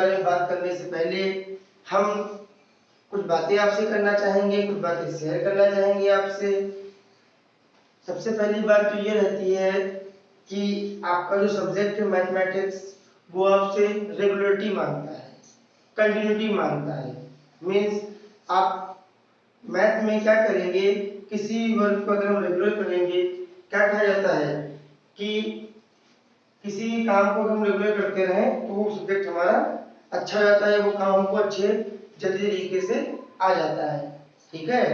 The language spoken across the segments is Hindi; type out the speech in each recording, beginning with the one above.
बारे में बात करने से पहले हम कुछ बातें आपसे करना चाहेंगे, कुछ बातें शेयर करना चाहेंगे आपसे। सबसे पहली बात तो ये रहती है कि आपका जो सब्जेक्ट है मैथमेटिक्स, वो आपसे रेगुलरिटी मांगता है, कंटिन्यूटी मांगता है। मीन्स आप मैथ में क्या करेंगे, किसी भी वर्क को अगर हम रेगुलर करेंगे, क्या कहा जाता है कि किसी भी काम को हम रेगुलर करते रहें तो वो सब्जेक्ट हमारा अच्छा हो जाता है, वो काम हमको अच्छे जल्दी तरीके से आ जाता है। ठीक है,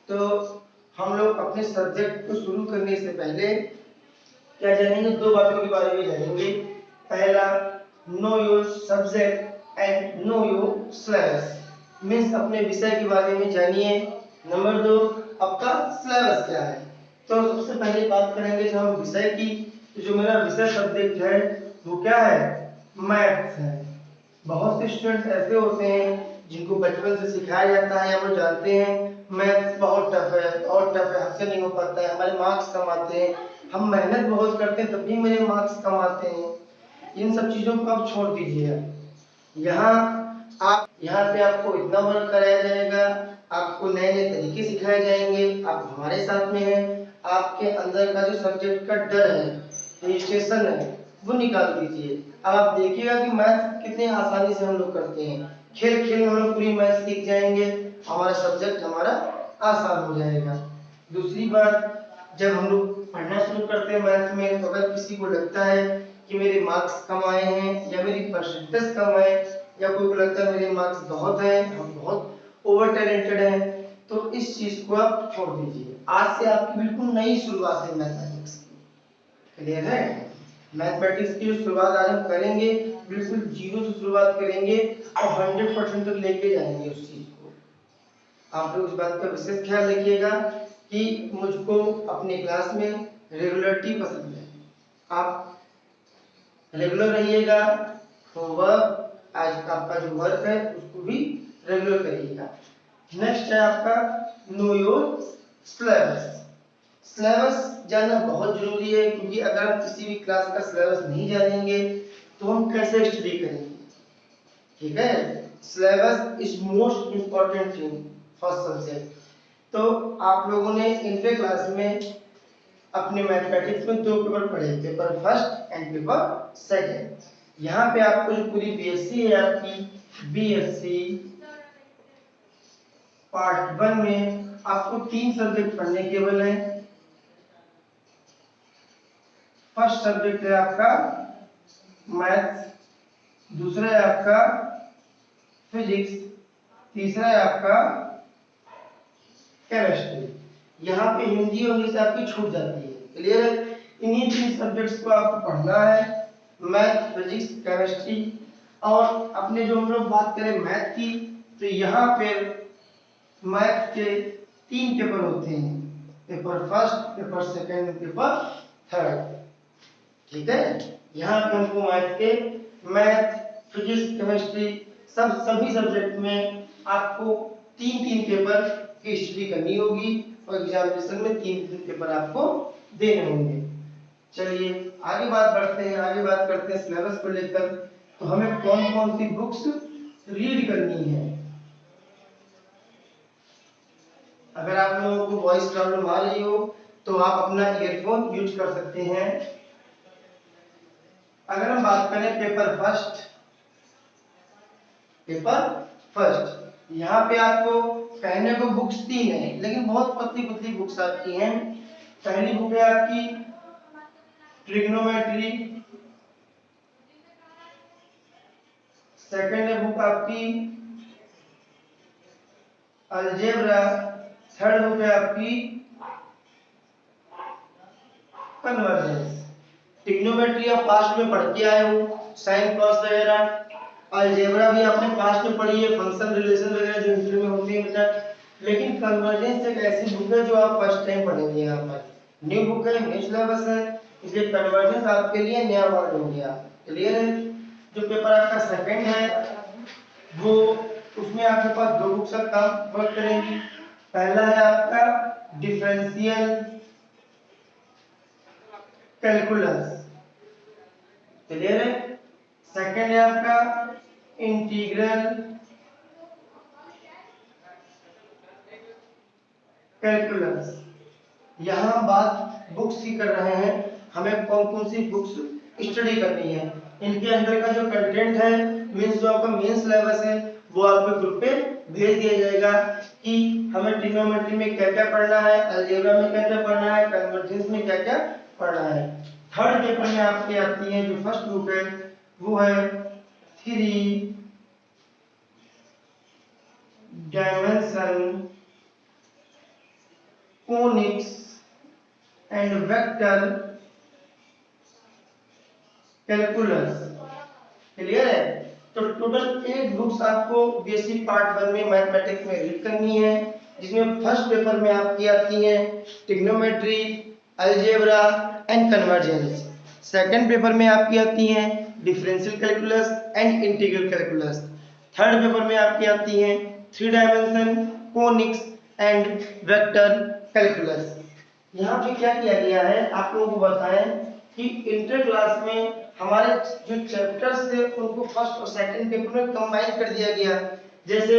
तो हम लोग अपने सब्जेक्ट को शुरू करने से पहले क्या जानेंगे, दो बातों के बारे में जानेंगे। पहला, know your subject and know your syllabus. Means अपने विषय के बारे में जानिए। नंबर दो, आपका सिलेबस क्या है। तो सबसे पहले बात करेंगे जो हम विषय की, तो जो मेरा विषय सब्जेक्ट है वो क्या है, मैथ्स है। बहुत से स्टूडेंट्स ऐसे होते हैं जिनको बचपन से सिखाया जाता है, हम लोग जानते हैं मैथ्स बहुत टफ है, बहुत टफ है, हमसे नहीं हो पाता है, हमारे मार्क्स कम आते हैं, हम मेहनत बहुत करते हैं तब भी मेरे मार्क्स कम आते हैं। इन सब चीज़ों को आप छोड़ दीजिए। यहाँ पे आपको इतना वर्क कराया जाएगा, आपको नए नए तरीके सिखाए जाएंगे, आप हमारे साथ में हैं। आपके अंदर का जो सब्जेक्ट का डर है, रजिस्ट्रेशन है, वो निकाल दीजिए। अब आप देखिएगा कि मैथ कितने आसानी से हम लोग करते हैं, खेल खेल में हम लोग पूरी मैथ सीख जाएंगे, हमारा सब्जेक्ट हमारा आसान हो जाएगा। दूसरी बात, जब हम लोग पढ़ना शुरू करते हैं मैथ में, तो अगर किसी को लगता है कि मेरे मार्क्स कम आए हैं या मेरी परसेंटेज कम है, या कोई को लगता है मेरे मार्क्स बहुत हैं, हम बहुत ओवर टैलेंटेड हैं, तो इस चीज को आप छोड़ दीजिए। आज से आपकी बिल्कुल नई शुरुआत है मैथमेटिक्स की। क्लियर है? मैथमेटिक्स की जो शुरुआत आज हम करेंगे, बिल्कुल जीरो से शुरुआत करेंगे और 100% तक लेके जाएंगे उस चीज को। आप लोग इस बात का विशेष ख्याल रखिएगा कि मुझको अपने क्लास में रेगुलरिटी पसंद है। आप रेगुलर रहिएगा, होमवर्क आज का आपका जो वर्क है उसको भी रेगुलर करिएगा। नेक्स्ट है आपका नो योर सिलेबस। सिलेबस जानना बहुत जरूरी है, क्योंकि अगर हम किसी भी क्लास का सिलेबस नहीं जानेंगे तो हम कैसे स्टडी करेंगे। ठीक है, syllabus is most important thing first subject. तो आप लोगों ने इंटर क्लास में अपने मैथमेटिक्स में दो पेपर पढ़े, paper first and paper second. यहाँ पे आपको जो पूरी बीएससी है आपकी बीएससी पार्ट 1 में आपको 3 सब्जेक्ट पढ़ने केवल है। फर्स्ट सब्जेक्ट है आपका मैथ्स, दूसरा है आपका फिजिक्स, तीसरा है आपका केमिस्ट्री। यहाँ पे हिंदी और इंग्लिश आपकी छूट जाती है। क्लियर है? इन्हीं 3 सब्जेक्ट्स को आपको पढ़ना है, मैथ, फिजिक्स, केमिस्ट्री। और अपने जो हम लोग बात करें मैथ की, तो यहाँ पे मैथ के 3 पेपर होते हैं, paper first, paper second, paper third. ठीक है, यहाँ पे हमको मैथ, फिजिक्स, केमिस्ट्री सभी सब्जेक्ट में आपको 3-3 पेपर की स्टडी करनी होगी और एग्जामिनेशन में 3-3 पेपर आपको देने होंगे। चलिए आगे बात बढ़ते हैं, आगे बात करते हैं सिलेबस को लेकर। तो हमें कौन कौन सी बुक्स रीड करनी है। अगर आप लोगों को वॉइस प्रॉब्लम आ रही हो तो आप अपना ईयरफोन यूज कर सकते हैं। अगर हम बात करें पेपर फर्स्ट, यहाँ पे आपको कहने को बुक्स 3 है, लेकिन बहुत पतली पतली बुक्स आती हैं। पहली बुक है आपकी ट्रिग्नोमेट्री, सेकंड है बुक आपकी अलजेब्रा, थर्ड बुक है आपकी कन्वर्जेंस। ट्रिग्नोमेट्री आप पास्ट में पढ़ के आए हो, साइन कॉस वगैरह। अलजेब्रा भी आपने पास्ट में पढ़ी है, फंक्शन रिलेशन वगैरह जो इंटर में होती है बेटा। लेकिन कन्वर्जेंस एक ऐसी बुक है जो आप फर्स्ट टाइम पढ़ेंगे। यहाँ पर न्यू बुक है, न्यू सिलेबस है, इसलिए कन्वर्जेंस आपके लिए नया वर्ड हो गया। क्लियर है? जो पेपर आपका सेकंड है वो, उसमें आपके पास 2 बुक्स का काम वर्क करेंगी। पहला है आपका डिफरेंशियल कैलकुलस। क्लियर है? सेकंड है आपका इंटीग्रल कैलकुलस। यहाँ बात बुक्स की कर रहे हैं, हमें कौन कौन सी बुक्स स्टडी करनी है। इनके अंदर का जो कंटेंट है, मीन्स जो आपका मेन सिलेबस है, वो आपके ग्रुप पे भेज दिया जाएगा कि हमें ट्रिग्नोमेट्री में क्या क्या पढ़ना है, अलजेब्रा में क्या क्या पढ़ना है, कन्वर्जेंस में क्या क्या पढ़ना है। थर्ड पेपर में आपकी आती है जो फर्स्ट बुक है, वो है 3 dimension conics and vector calculus. Clear है? तो टोटल 8 बुक्स आपको बेसिक पार्ट 1 में मैथमेटिक्स में रीड करनी है, जिसमें फर्स्ट पेपर में आपकी आती है trigonometry, algebra and convergence. Second paper में आपकी आती हैं differential calculus and integral calculus. Third paper में आपकी आती हैं 3 dimension conics and vector calculus. यहाँ पे क्या किया गया है, आप लोगों को बताएं कि इंटर क्लास में हमारे जो चैप्टर्स थे उनको फर्स्ट और सेकंड पेपर में कंबाइन कर दिया गया। जैसे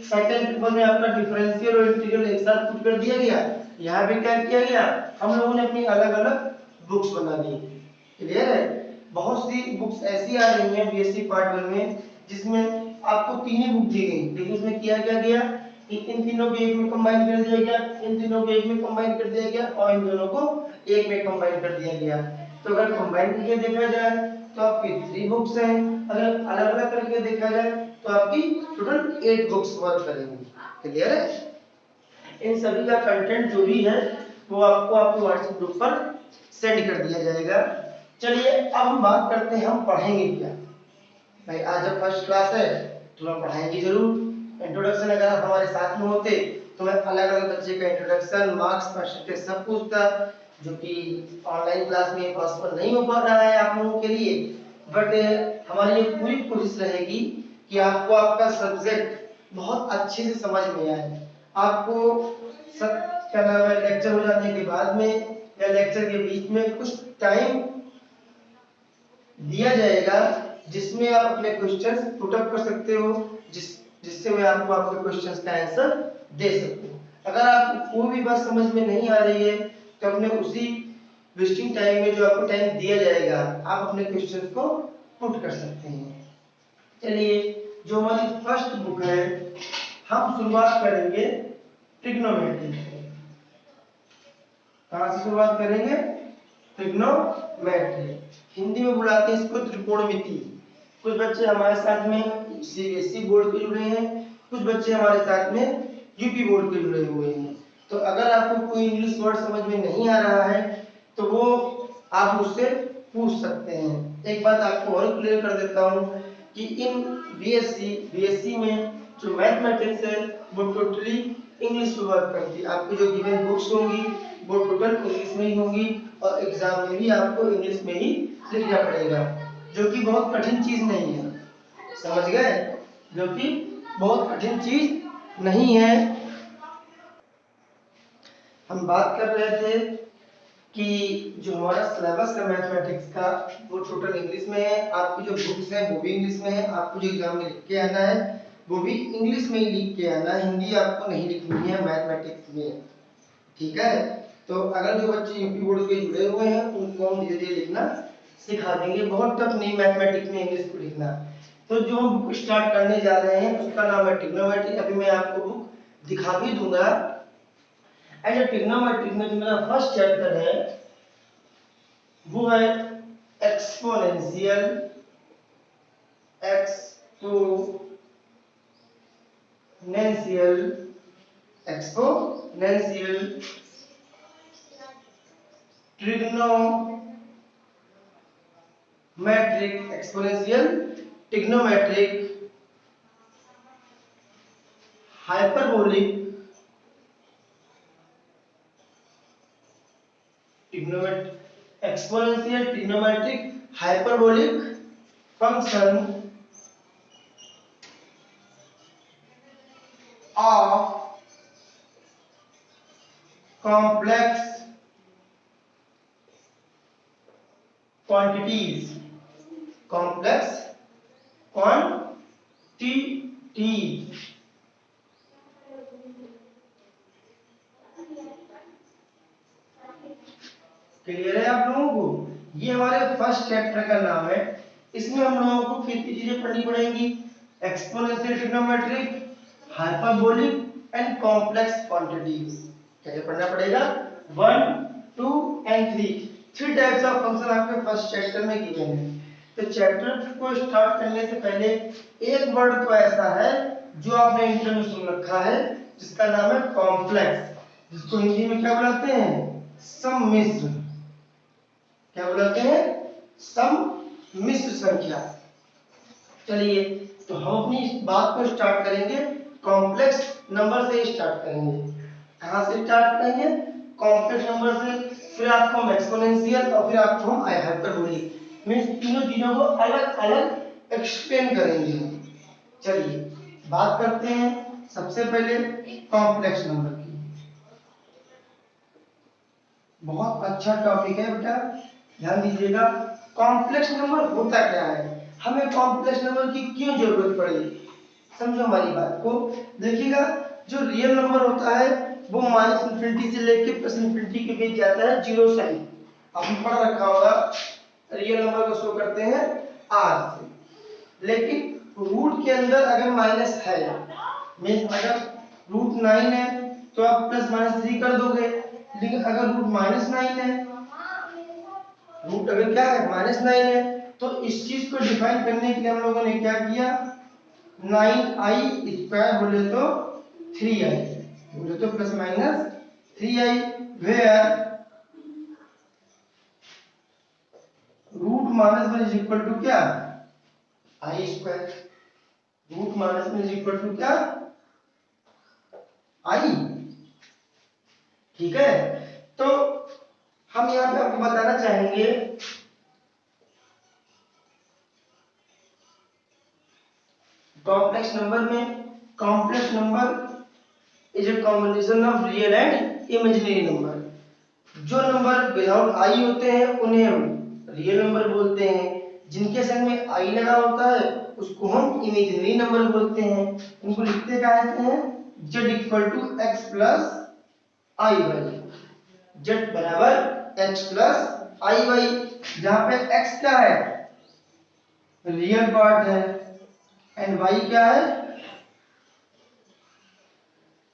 सेकंड पेपर में आपका डिफरेंशियल और इंटीग्रल एक साथ पुट कर दिया गया, यहाँ पे क्या किया गया, हम लोगों ने अपनी अलग अलग बुक्स बना दी। क्लियर है? बहुत सी बुक्स ऐसी आ रही हैं बीएससी पार्ट 1 में जिसमें आपको 3 ही बुक दी गई, लेकिन उसमें किया क्या गया कि इन तीनों को एक में कंबाइन कर दिया गया, इन तीनों को एक में कंबाइन कर दिया गया और इन दोनों को एक में कंबाइन कर दिया गया। तो अगर कंबाइन करके देखा जाए तो आपकी 3 बुक्स हैं, अगर अलग अलग करके देखा जाए तो आपकी टोटल 8 बुक्स वर्क करेंगी। क्लियर है? इन सभी का कंटेंट जो भी है वो आपको आपके व्हाट्सएप ग्रुप पर सेंड कर दिया जाएगा। चलिए अब हम बात करते हैं हम पढ़ेंगे क्या। भाई आज जब फर्स्ट क्लास है तो हम पढ़ाएंगे जरूर। इंट्रोडक्शन अगर आप हमारे साथ में होते तो मैं अलग अलग बच्चे का इंट्रोडक्शन, मार्क्स, परसेंटेज सब पूछता, जो कि ऑनलाइन क्लास में पॉसिबल नहीं हो पा रहा है आप लोगों के लिए। बट हमारी ये पूरी कोशिश रहेगी कि आपको आपका सब्जेक्ट बहुत अच्छे से समझ में आए। आपको सब क्या नाम है, लेक्चर हो जाने के बाद में या लेक्चर के बीच में कुछ टाइम दिया जाएगा जिसमें आप अपने क्वेश्चंस पुट अप कर सकते हो, जिससे मैं आपको आपके क्वेश्चंस का आंसर दे सकूं। अगर आपको कोई भी बात समझ में नहीं आ रही है तो अपने उसी वेस्टिंग टाइम में जो आपको टाइम दिया जाएगा आप अपने क्वेश्चंस को पुट कर सकते हैं। चलिए जो हमारी फर्स्ट बुक है, हम शुरुआत करेंगे ट्रिग्नोमेट्री से। कहां से शुरुआत करेंगे? ट्रिग्नोमेट्री। हिंदी में बुलाते हैं इसको त्रिकोणमिति। कुछ बच्चे हमारे साथ में सीबीएसई बोर्ड के जुड़े हैं, कुछ बच्चे हमारे साथ में यूपी बोर्ड के जुड़े हुए हैं। तो अगर आपको कोई इंग्लिश वर्ड समझ में नहीं आ रहा है तो वो आप मुझसे पूछ सकते हैं। एक बात आपको और क्लियर कर देता हूं कि इन बीएससी में जो मैथमेटिक्स है वो टोटली इंग्लिश में वर्क करती है। आपकी जो गिवन बुक्स होंगी वो टोटल इंग्लिश में ही होंगी और एग्जाम में भी आपको इंग्लिश में ही लिखना पड़ेगा, जो कि बहुत कठिन चीज नहीं है। समझ गए? जो कि बहुत कठिन चीज नहीं है। हम बात कर रहे थे कि जो हमारा सिलेबस है मैथमेटिक्स का वो टोटल इंग्लिश में है। आपकी जो बुक्स है वो भी इंग्लिश में है। आपको जो एग्जाम में लिख के आना है वो भी इंग्लिश में ही लिख के आना है, हिंदी आपको नहीं लिखनी है मैथमेटिक्स में। ठीक है? तो अगर जो बच्चे यूपी बोर्ड के जुड़े हुए हैं उनको हम धीरे धीरे लिखना सिखा देंगे, बहुत टफ नहीं मैथमेटिक्स में इंग्लिश को लिखना। तो जो हम बुक स्टार्ट करने जा रहे हैं उसका नाम है ट्रिग्नोमेट्री। अभी मैं आपको बुक दिखा भी दूंगा। एंड ट्रिग्नोमेट्री में जो मेरा फर्स्ट चैप्टर है वो है exponential exponential exponential trigonometric exponential trigonometric hyperbolic exponential trigonometric hyperbolic function of complex quantities. Complex T T. Clear है आप लोगों को? ये हमारे फर्स्ट चैप्टर का नाम है। इसमें हम लोगों को कितनी चीजें पढ़नी पड़ेंगी? Exponential trigonometry, hyperbolic and complex quantities. क्या क्या पढ़ना पड़ेगा? 1, 2 एंड 3। 3 टाइप्स ऑफ फंक्शन आपके फर्स्ट चैप्टर में गिवन है। तो चैप्टर को स्टार्ट करने से पहले एक वर्ड तो ऐसा है जो आपने इंटर में सुन रखा है, जिसका नाम है कॉम्प्लेक्स, जिसको हिंदी में क्या बुलाते हैं? सम्मिश्र। क्या बुलाते हैं? सम्मिश्र संख्या। चलिए, तो हम अपनी इस बात को स्टार्ट करेंगे कॉम्प्लेक्स नंबर से स्टार्ट करेंगे। कहां से स्टार्ट करेंगे? कॉम्प्लेक्स नंबर से। फिर आपको हम एक्सपोनेंशियल और फिर आपको हम हाइपरबोलिक, मींस तीनों चीजों को अलग अलग एक्सप्लेन करेंगे। चलिए बात करते हैं सबसे पहले कॉम्प्लेक्स नंबर की। बहुत अच्छा टॉपिक है बेटा, ध्यान दीजिएगा। कॉम्प्लेक्स नंबर होता क्या है, हमें कॉम्प्लेक्स नंबर की क्यों जरूरत पड़ी, समझो हमारी बात को। देखिएगा, जो रियल नंबर होता है वो -∞ से लेकर +∞ के बीच जाता है, जीरो साइन। आपने पढ़ रखा होगा, रियल नंबर को शो करते हैं आर से। लेकिन रूट के अंदर अगर माइनस है, मींस अगर √9 है तो आप +-3 कर दोगे। लेकिन अगर √-9 है, रूट अगर क्या है -9 है, तो इस चीज को डिफाइन करने के लिए हम लोगों ने क्या किया, 9i² बोले तो 3i, बोले तो ±3i, where √-1 is equal to क्या, i²। √-1 इज इक्वल टू क्या, i। ठीक है, तो हम यहाँ पे आपको बताना चाहेंगे कॉम्प्लेक्स नंबर में, complex number is a combination of real and imaginary number. जो नंबर विदाउट आई होते हैं उन्हें हम रियल नंबर बोलते हैं, जिनके संग में आई लगा होता है उसको हम इमेजिनरी नंबर बोलते हैं। इनको लिखते कैसे हैं, z equal to x plus i y. z बराबर x प्लस आई वाई, जहां पे x क्या है, रियल पार्ट है, एंड y क्या है,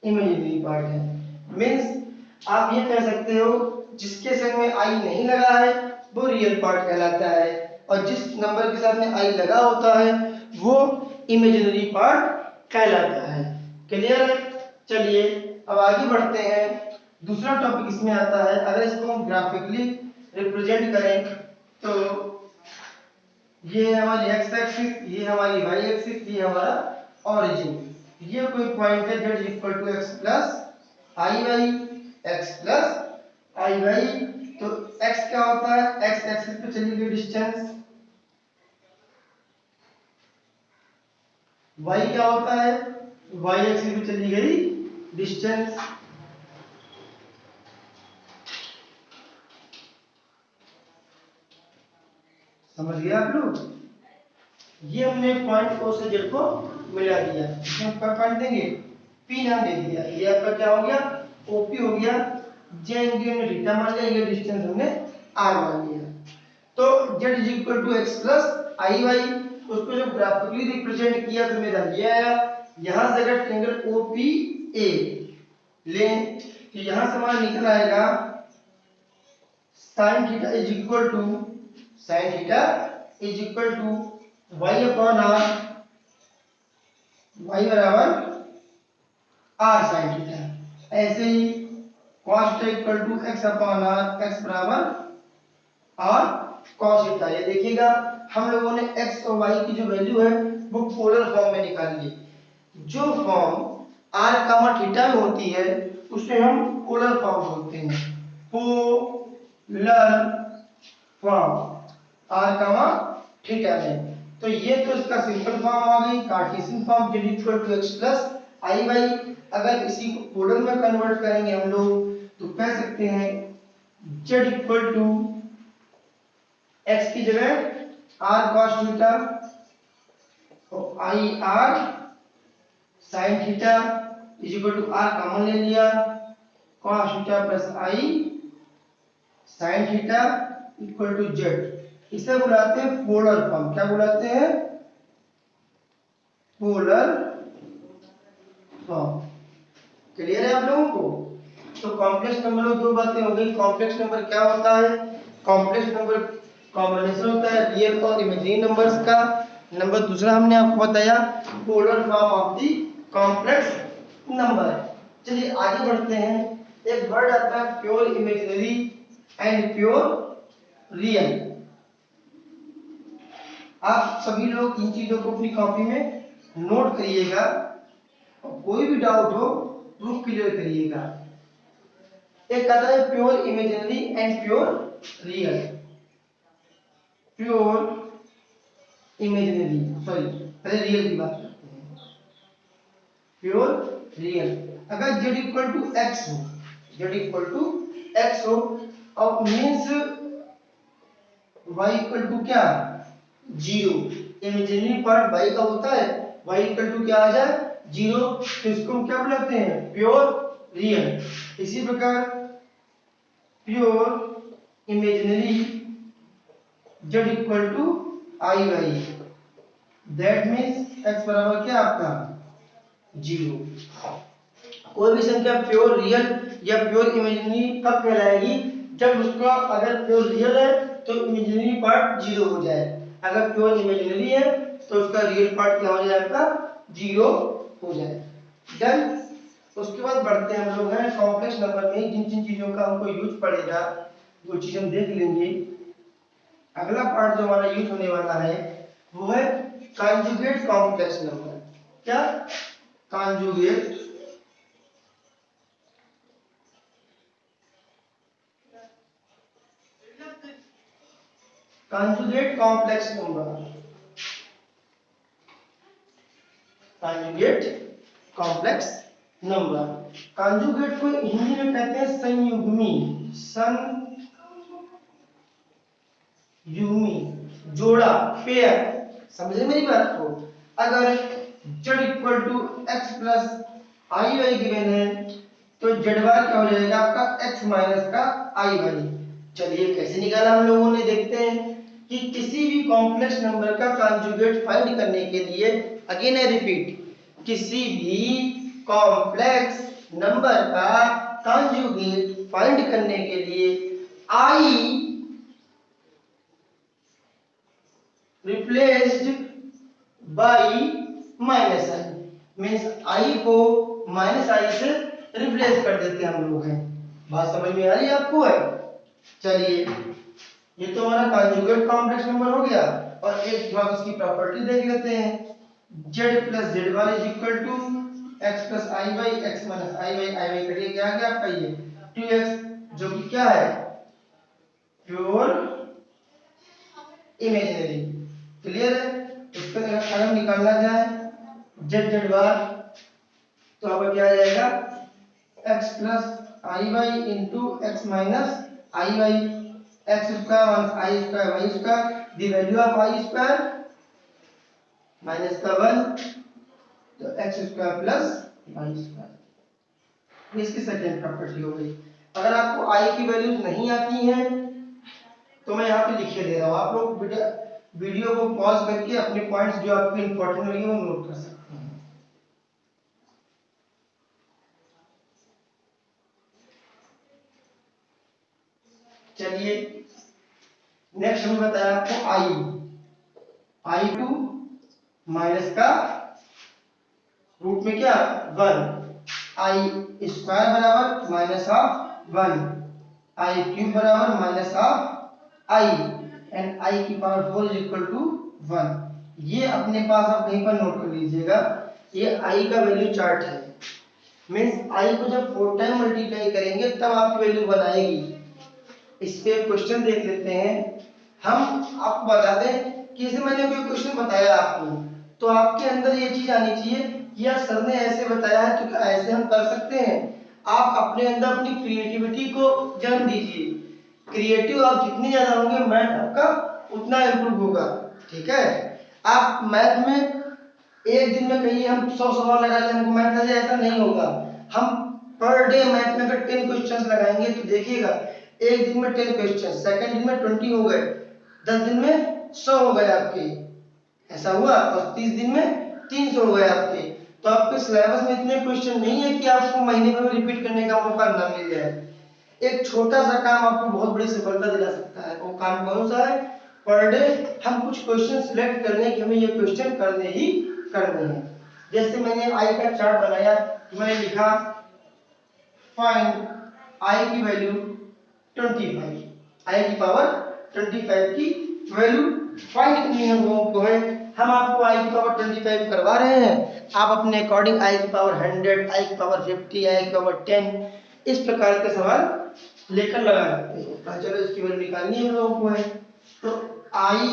इमेजिनरी पार्ट है। मींस आप ये कह सकते हो, जिसके संग में आई नहीं लगा है वो रियल पार्ट कहलाता है, और जिस नंबर के साथ में आई लगा होता है वो इमेजिनरी पार्ट कहलाता है। क्लियर है? चलिए अब आगे बढ़ते हैं। दूसरा टॉपिक इसमें आता है, अगर इसको हम ग्राफिकली रिप्रेजेंट करें तो ये हमारी x एक्सिस, ये हमारी y एक्सिस, ये हमारा ओरिजिन। ये कोई पॉइंट है z equal to x plus i y, x plus i y. तो x क्या होता है, x एक्सिस पे चली गई डिस्टेंस, y क्या होता है, y एक्सिस पे चली गई डिस्टेंस। समझ गए आप लोग? ये हमने पॉइंट O से Z को मिला दिया, इसमें क्या पॉइंट देंगे, P नाम दे दिया। ये आपका क्या हो गया, OP हो गया। J ने थीटा मान लिया, ये डिस्टेंस हमने R मान लिया। तो Z is equal to x plus i y, उसको जब ग्राफिकली रिप्रेजेंट किया तो मेरा ये आया। यहां से अगर ट्रायंगल OPA लें तो यहां से हमारा निकल आएगा sin theta is equal to, sin theta is equal to y upon r, y बराबर r sin थीटा। ऐसे ही cos theta equal to x upon r, x बराबर r cos थीटा। ये देखिएगा हम लोगों ने x और y की जो वैल्यू है वो पोलर फॉर्म में निकाल ली। जो फॉर्म r, थीटा में होती है उसे हम पोलर फॉर्म बोलते हैं, पोलर फॉर्म r, थीटा में। तो ये तो इसका सिंपल फॉर्म आ गई, Cartesian form z equal to x plus i y. अगर इसी को पोलर में कन्वर्ट करेंगे हम लोग तो कह सकते हैं z इक्वल टू x की जगह r cos थीटा तो i r sine theta is equal to r common ले लिया, cos theta plus i sine theta equal to z. इसे बुलाते हैं पोलर फॉर्म। क्या बुलाते हैं? Polar form. क्लियर है आप लोगों को? तो कॉम्प्लेक्स नंबर में दो बातें हो गई। कॉम्प्लेक्स नंबर क्या होता है? कॉम्प्लेक्स नंबर कॉम्बिनेशन होता है रियल और इमेजिनरी नंबर्स का। नंबर दूसरा हमने आपको बताया polar form of the complex number. चलिए आगे बढ़ते हैं। एक वर्ड आता है pure imaginary and pure real. आप सभी लोग इन चीजों को अपनी कॉपी में नोट करिएगा और कोई भी डाउट हो प्रूफ क्लियर करिएगा। एक आता है pure imaginary and pure real. Pure imaginary, sorry पहले रियल की बात करते हैं। प्योर रियल, अगर z इक्वल टू एक्स हो, z इक्वल टू एक्स हो और मीन्स y इक्वल टू क्या? जीरो। इमेजिनरी पार्ट y का होता है, y इक्वल टू क्या आ जाए? जीरो। तो इसको हम क्या बुलाते हैं? Pure real. इसी प्रकार pure imaginary z equal to i y, that means x बराबर क्या आपका? जीरो। कोई भी संख्या प्योर रियल या प्योर इमेजिनरी कब कहलाएगी? जब उसका अगर प्योर रियल है तो इमेजिनरी पार्ट जीरो हो जाए, अगर प्योर इमेजिनरी है तो उसका रियल पार्ट क्या हो जाएगा? जीरो हो जाए। डन। उसके बाद बढ़ते हैं हम लोग हैं कॉम्प्लेक्स नंबर में जिन जिन चीजों का हमको यूज पड़ेगा वो चीज हम देख लेंगे। अगला पार्ट जो हमारा यूज होने वाला है वो है कॉन्जुगेट कॉम्प्लेक्स नंबर। क्या? Conjugate conjugate complex number. Conjugate complex number. Conjugate को हिंदी में कहते हैं संयुग्मी। संयुग्मी, जोड़ा, पेयर। समझे मेरी बात को? अगर z equal to x plus i y given है तो z बार क्या हो जाएगा आपका? x माइनस का आई वाई। चलिए कैसे निकाला हम लोगों ने, देखते हैं कि किसी भी कॉम्प्लेक्स नंबर का कॉन्जुगेट फाइंड करने के लिए, अगेन आई रिपीट, किसी भी कॉम्प्लेक्स नंबर का कॉन्जुगेट फाइंड करने के लिए i replaced by minus I, means I को माइनस आई से रिप्लेस कर देते हैं हम लोग हैं। बात समझ में आ रही है आपको? है। चलिए ये तो हमारा कॉन्जुगेट कॉम्प्लेक्स नंबर हो गया। और एक थोड़ा उसकी प्रॉपर्टी देख लेते हैं। z plus z bar is equal to x plus i y, x minus i y करिए क्या आ गया आपका? ये 2x, जो कि क्या है? Pure imaginary. क्लियर है? इसका अगर निकालना जाए z बार तो आपका क्या आ जाएगा? x plus i y into x minus i y, x square minus i square y square, the value of i square minus का 1, तो x square plus y square. इसकी सेकंड प्रॉपर्टी हो गई। अगर आपको आई की वैल्यूज नहीं आती हैं तो मैं यहाँ पे लिखे दे रहा हूँ, आप लोग वीडियो को पॉज करके अपने पॉइंट्स जो आपके इंपॉर्टेंट लगे वो नोट कर सकते हैं। चलिए नेक्स्ट हम बताया आपको आई टू माइनस का रूट में क्या 1, आई स्क्वायर बराबर माइनस ऑफ 1, आई क्यूब बराबर minus of I, and I की पावर 4 इज इक्वल टू 1। ये अपने पास आप कहीं पर नोट कर लीजिएगा। ये आई का वैल्यू चार्ट है, मीन्स आई को जब 4 टाइम मल्टीप्लाई करेंगे तब आपकी वैल्यू बनाएगी। इस पे क्वेश्चन देख लेते हैं। हम आपको बता दें कि जैसे मैंने कोई क्वेश्चन बताया आपको तो आपके अंदर ये चीज आनी चाहिए कि यार सर ने ऐसे बताया है तो क्या ऐसे हम कर सकते हैं? आप अपने अंदर अपनी क्रिएटिविटी को जन्म दीजिए। क्रिएटिव आप जितने ज्यादा होंगे मैथ आपका उतना इम्प्रूव होगा। ठीक है? आप मैथ में एक दिन में कहीं हम 100 सवाल लगा लें हमको मैथ आ जाए, ऐसा नहीं होगा। हम पर डे मैथ में अगर 10 क्वेश्चंस लगाएंगे तो देखिएगा एक दिन में 10 क्वेश्चन, सेकंड दिन में 20 हो गए, 10 दिन में 100 हो गए आपके, ऐसा हुआ, और 30 दिन में 300 हो गए आपके। तो आपके सिलेबस में इतने क्वेश्चन नहीं है कि आपको महीने में रिपीट करने का मौका ना मिल जाए। एक छोटा सा काम आपको बहुत बड़ी सफलता दिला सकता है। वो काम कौन सा है? पर डे हम कुछ क्वेश्चन सिलेक्ट कर लें कि हमें ये क्वेश्चन करने ही करने हैं। जैसे मैंने आई का चार्ट बनाया, मैंने लिखा फाइंड आई की वैल्यू 25, आई की पावर 25 की वैल्यू फाइंड करनी हम लोगों को है। हम आपको आई की पावर 25 करवा रहे हैं, आप अपने अकॉर्डिंग आई की पावर 100, आई की पावर 50, आई की पावर 10 इस प्रकार के सवाल लेकर लगा सकते हैं। चलो इसकी वैल्यू निकालनी है हम लोगों को है, तो आई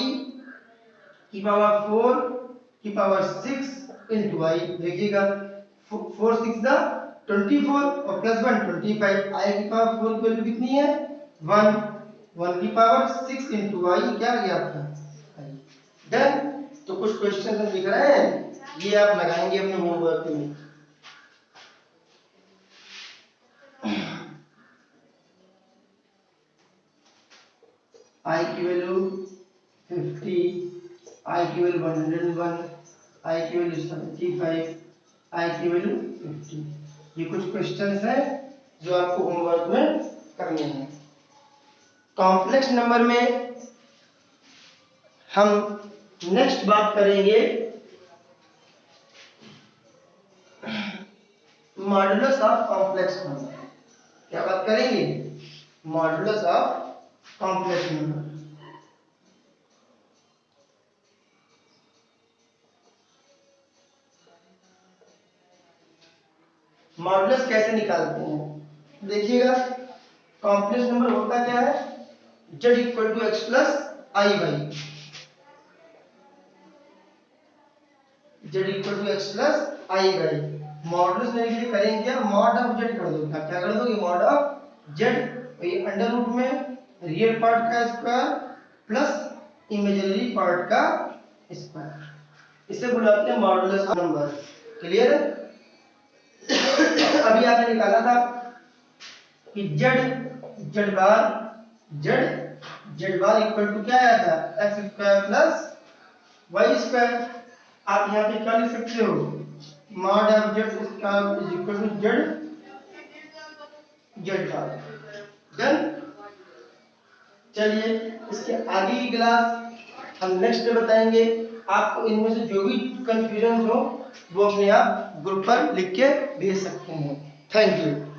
की पावर 4 की पावर 6 इंटू आई, देखिएगा 4 6 दा 24 और प्लस 1 25, आई की पावर 4 की वैल्यू कितनी है 1, 1 की पावर 6 इंटू आई क्या आ गया आपका आई। डन। तो कुछ क्वेश्चन हम लिख रहे हैं, ये आप लगाएंगे अपने होमवर्क में। आई की वैल्यू 50, आई की वैल्यू 101, आई की वैल्यू 75, आई की वैल्यू 50। ये कुछ क्वेश्चंस हैं जो आपको होमवर्क में करने हैं। कॉम्प्लेक्स नंबर में हम नेक्स्ट बात करेंगे मॉडुलस ऑफ कॉम्प्लेक्स नंबर। क्या बात करेंगे? Modulus of complex number. Modulus कैसे निकालते हैं देखिएगा। कॉम्प्लेक्स नंबर होता क्या है? z equal to x plus i y, z equal to x plus i y. Modulus लेने के लिए करेंगे क्या? मॉड ऑफ z कर दो। क्या कर दोगे? मॉड ऑफ z, ये अंडर रूट में रियल पार्ट का स्क्वायर प्लस इमेजिनरी पार्ट का स्क्वायर, इसे बुलाते हैं मॉडुलस ऑफ नंबर। क्लियर है? अभी आपने निकाला था कि z बार इक्वल टू क्या आया था? X square plus y square. आप यहाँ पे क्या लिख सकते हो? Mod of z square is equal to z bar. Done. चलिए इसके आगे की क्लास हम नेक्स्ट में बताएंगे। आपको इनमें से जो भी कंफ्यूजन हो वो अपने आप ग्रुप पर लिख के भेज सकते हैं। Thank you.